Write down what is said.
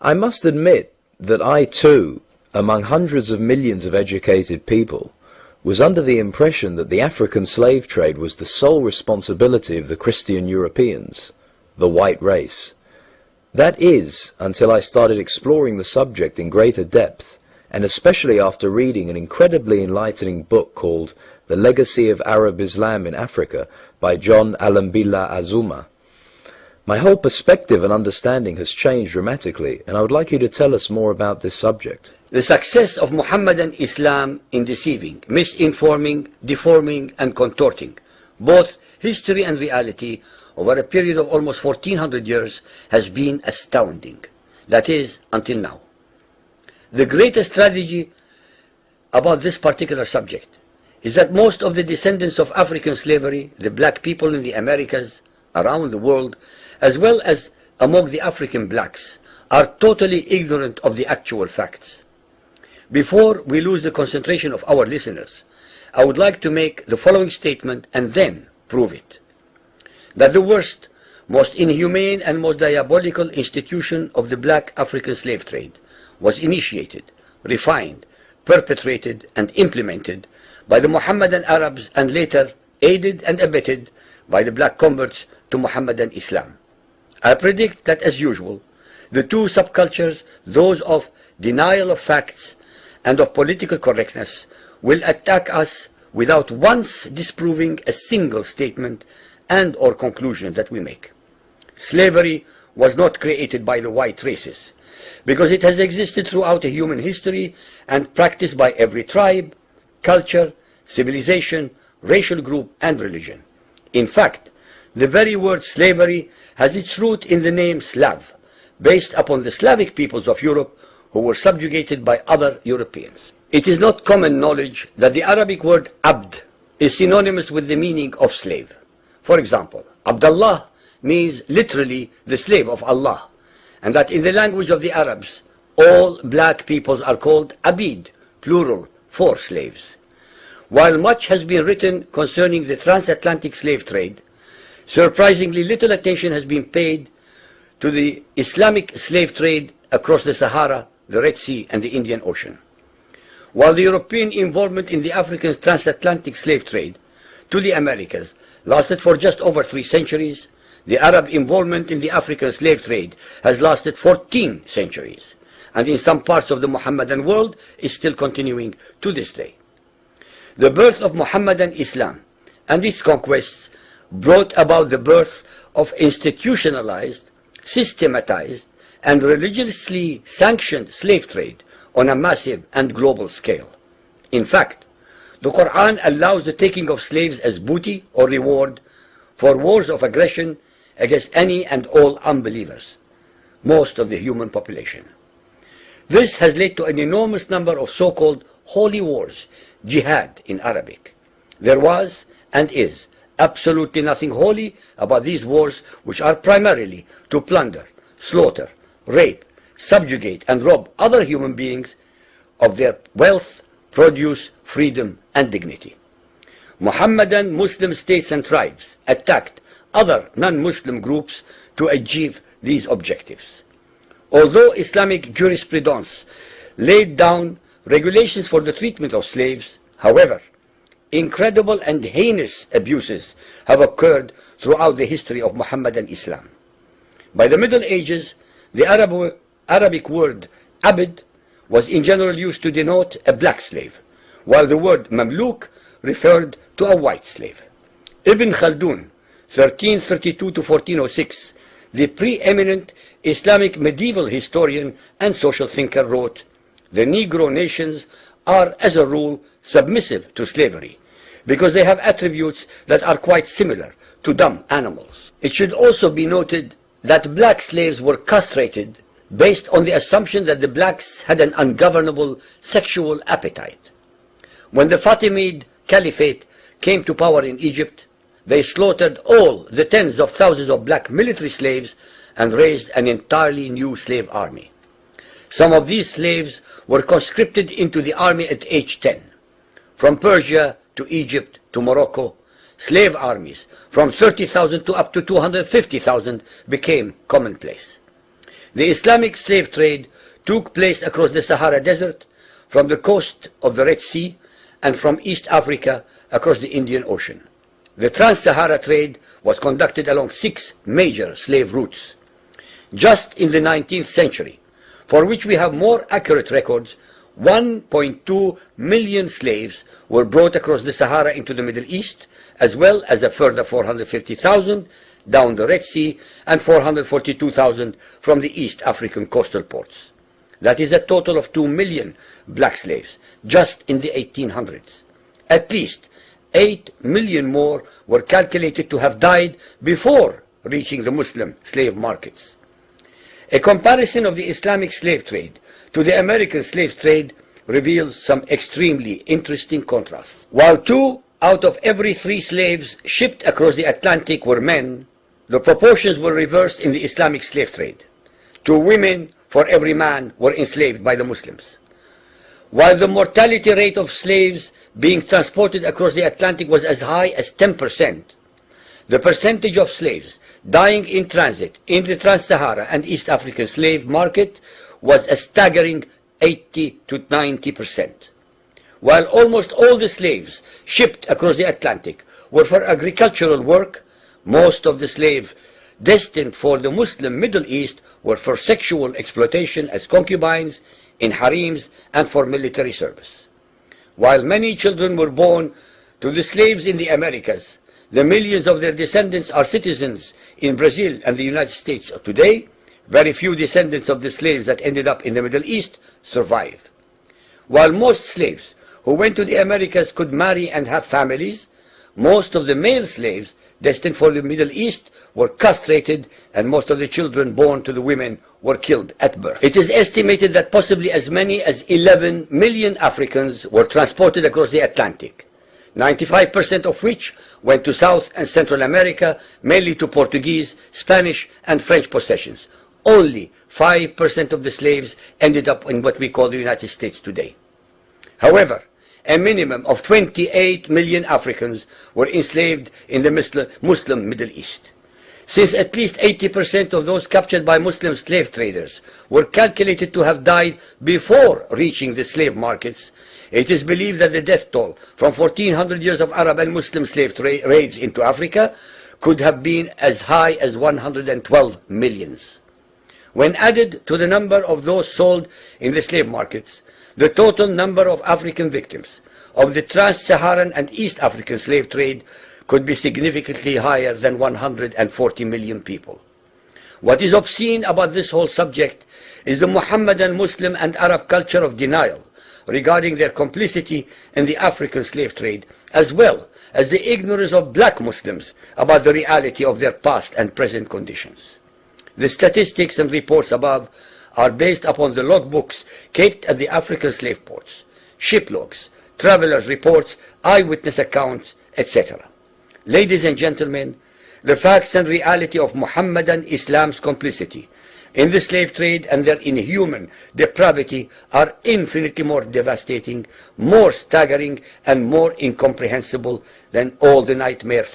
I must admit that I too, among hundreds of millions of educated people, was under the impression that the African slave trade was the sole responsibility of the Christian Europeans, the white race. That is, until I started exploring the subject in greater depth, and especially after reading an incredibly enlightening book called The Legacy of Arab Islam in Africa by John Alambila Azuma. My whole perspective and understanding has changed dramatically, and I would like you to tell us more about this subject. The success of Muhammadan Islam in deceiving, misinforming, deforming, and contorting both history and reality over a period of almost 1400 years has been astounding. That is, until now. The greatest tragedy about this particular subject is that most of the descendants of African slavery, the black people in the Americas, around the world, as well as among the African blacks, are totally ignorant of the actual facts. Before we lose the concentration of our listeners, I would like to make the following statement and then prove it. That the worst, most inhumane and most diabolical institution of the black African slave trade was initiated, refined, perpetrated, and implemented by the Mohammedan Arabs and later aided and abetted by the black converts to Mohammedan Islam. I predict that, as usual, the two subcultures, those of denial of facts and of political correctness, will attack us without once disproving a single statement and or conclusion that we make. Slavery was not created by the white races, because it has existed throughout human history and practiced by every tribe, culture, civilization, racial group, and religion. In fact, the very word slavery has its root in the name Slav, based upon the Slavic peoples of Europe who were subjugated by other Europeans. It is not common knowledge that the Arabic word abd is synonymous with the meaning of slave. For example, Abdullah means literally the slave of Allah, and that in the language of the Arabs, all black peoples are called abid, plural, for slaves. While much has been written concerning the transatlantic slave trade, surprisingly little attention has been paid to the Islamic slave trade across the Sahara, the Red Sea, and the Indian Ocean. While the European involvement in the African transatlantic slave trade to the Americas lasted for just over 3 centuries, the Arab involvement in the African slave trade has lasted 14 centuries, and in some parts of the Mohammedan world is still continuing to this day. The birth of Mohammedan Islam and its conquests brought about the birth of institutionalized, systematized, and religiously sanctioned slave trade on a massive and global scale. In fact, the Quran allows the taking of slaves as booty or reward for wars of aggression against any and all unbelievers, most of the human population. This has led to an enormous number of so-called holy wars, jihad in Arabic. There was and is absolutely nothing holy about these wars, which are primarily to plunder, slaughter, rape, subjugate, and rob other human beings of their wealth, produce, freedom, and dignity. Mohammedan Muslim states and tribes attacked other non-Muslim groups to achieve these objectives. Although Islamic jurisprudence laid down regulations for the treatment of slaves, however, incredible and heinous abuses have occurred throughout the history of Mohammedan Islam. By the Middle Ages, the Arabic word abd was in general used to denote a black slave, while the word mamluk referred to a white slave. Ibn Khaldun, 1332 to 1406, the preeminent Islamic medieval historian and social thinker, wrote, "The Negro nations are, as a rule, submissive to slavery, because they have attributes that are quite similar to dumb animals." It should also be noted that black slaves were castrated based on the assumption that the blacks had an ungovernable sexual appetite. When the Fatimid Caliphate came to power in Egypt, they slaughtered all the tens of thousands of black military slaves and raised an entirely new slave army. Some of these slaves were conscripted into the army at age 10. From Persia to Egypt to Morocco, slave armies from 30,000 to up to 250,000 became commonplace. The Islamic slave trade took place across the Sahara Desert, from the coast of the Red Sea, and from East Africa across the Indian Ocean. The Trans-Sahara trade was conducted along 6 major slave routes. Just in the 19th century, for which we have more accurate records, 1.2 million slaves were brought across the Sahara into the Middle East, as well as a further 450,000 down the Red Sea and 442,000 from the East African coastal ports. That is a total of 2 million black slaves just in the 1800s. At least 8 million more were calculated to have died before reaching the Muslim slave markets. A comparison of the Islamic slave trade to the American slave trade reveals some extremely interesting contrasts. While 2 out of every 3 slaves shipped across the Atlantic were men, the proportions were reversed in the Islamic slave trade. 2 women for every man were enslaved by the Muslims. While the mortality rate of slaves being transported across the Atlantic was as high as 10%, the percentage of slaves dying in transit in the Trans-Sahara and East African slave market was a staggering 80 to 90%. While almost all the slaves shipped across the Atlantic were for agricultural work, most of the slaves destined for the Muslim Middle East were for sexual exploitation as concubines, in harems, and for military service. While many children were born to the slaves in the Americas, the millions of their descendants are citizens in Brazil and the United States today. Very few descendants of the slaves that ended up in the Middle East survive. While most slaves who went to the Americas could marry and have families, most of the male slaves destined for the Middle East were castrated, and most of the children born to the women were killed at birth. It is estimated that possibly as many as 11 million Africans were transported across the Atlantic, 95% of which went to South and Central America, mainly to Portuguese, Spanish, and French possessions. Only 5% of the slaves ended up in what we call the United States today. However, a minimum of 28 million Africans were enslaved in the Muslim Middle East. Since at least 80% of those captured by Muslim slave traders were calculated to have died before reaching the slave markets, it is believed that the death toll from 1400 years of Arab and Muslim slave raids into Africa could have been as high as 112 millions. When added to the number of those sold in the slave markets, the total number of African victims of the Trans-Saharan and East African slave trade could be significantly higher than 140 million people. What is obscene about this whole subject is the Muhammadan, Muslim, and Arab culture of denial regarding their complicity in the African slave trade, as well as the ignorance of black Muslims about the reality of their past and present conditions. The statistics and reports above are based upon the logbooks kept at the African slave ports, ship logs, travelers' reports, eyewitness accounts, etc. Ladies and gentlemen, the facts and reality of Muhammadan Islam's complicity in the slave trade and their inhuman depravity are infinitely more devastating, more staggering, and more incomprehensible than all the nightmare